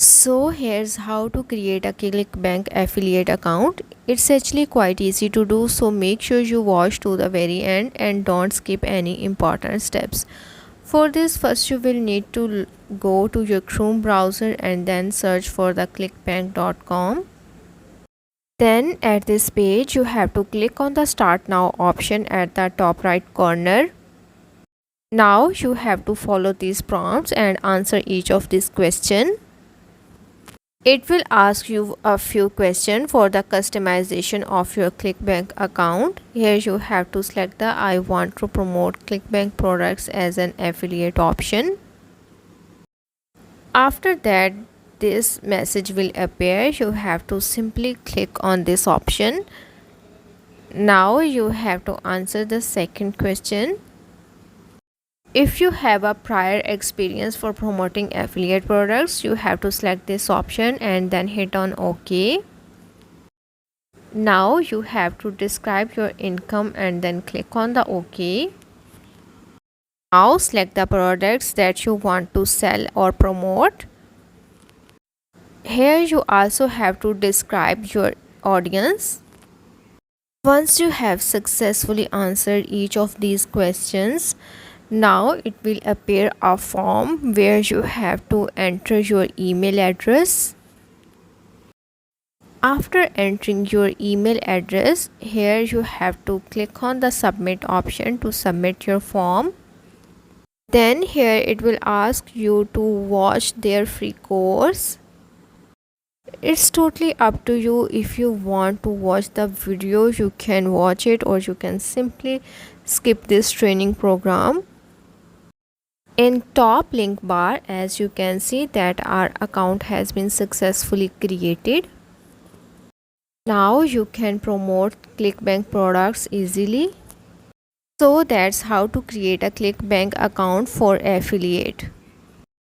So here's how to create a Clickbank affiliate account. It's actually quite easy to do, so make sure you watch to the very end and don't skip any important steps. For this, first you will need to go to your Chrome browser and then search for the clickbank.com. Then at this page you have to click on the start now option at the top right corner. Now you have to follow these prompts and answer each of these questions. It will ask you a few questions for the customization of your Clickbank account. Here you have to select the I want to promote Clickbank products as an affiliate option. After that, this message will appear. You have to simply click on this option. Now you have to answer the second question. If you have a prior experience for promoting affiliate products, you have to select this option and then hit on OK. Now you have to describe your income and then click on the OK. Now select the products that you want to sell or promote. Here you also have to describe your audience. Once you have successfully answered each of these questions, now it will appear a form where you have to enter your email address. After entering your email address, here you have to click on the submit option to submit your form. Then here it will ask you to watch their free course. It's totally up to you. If you want to watch the video, you can watch it, or you can simply skip this training program. In top link bar, as you can see that our account has been successfully created. Now you can promote Clickbank products easily. So that's how to create a Clickbank account for affiliate.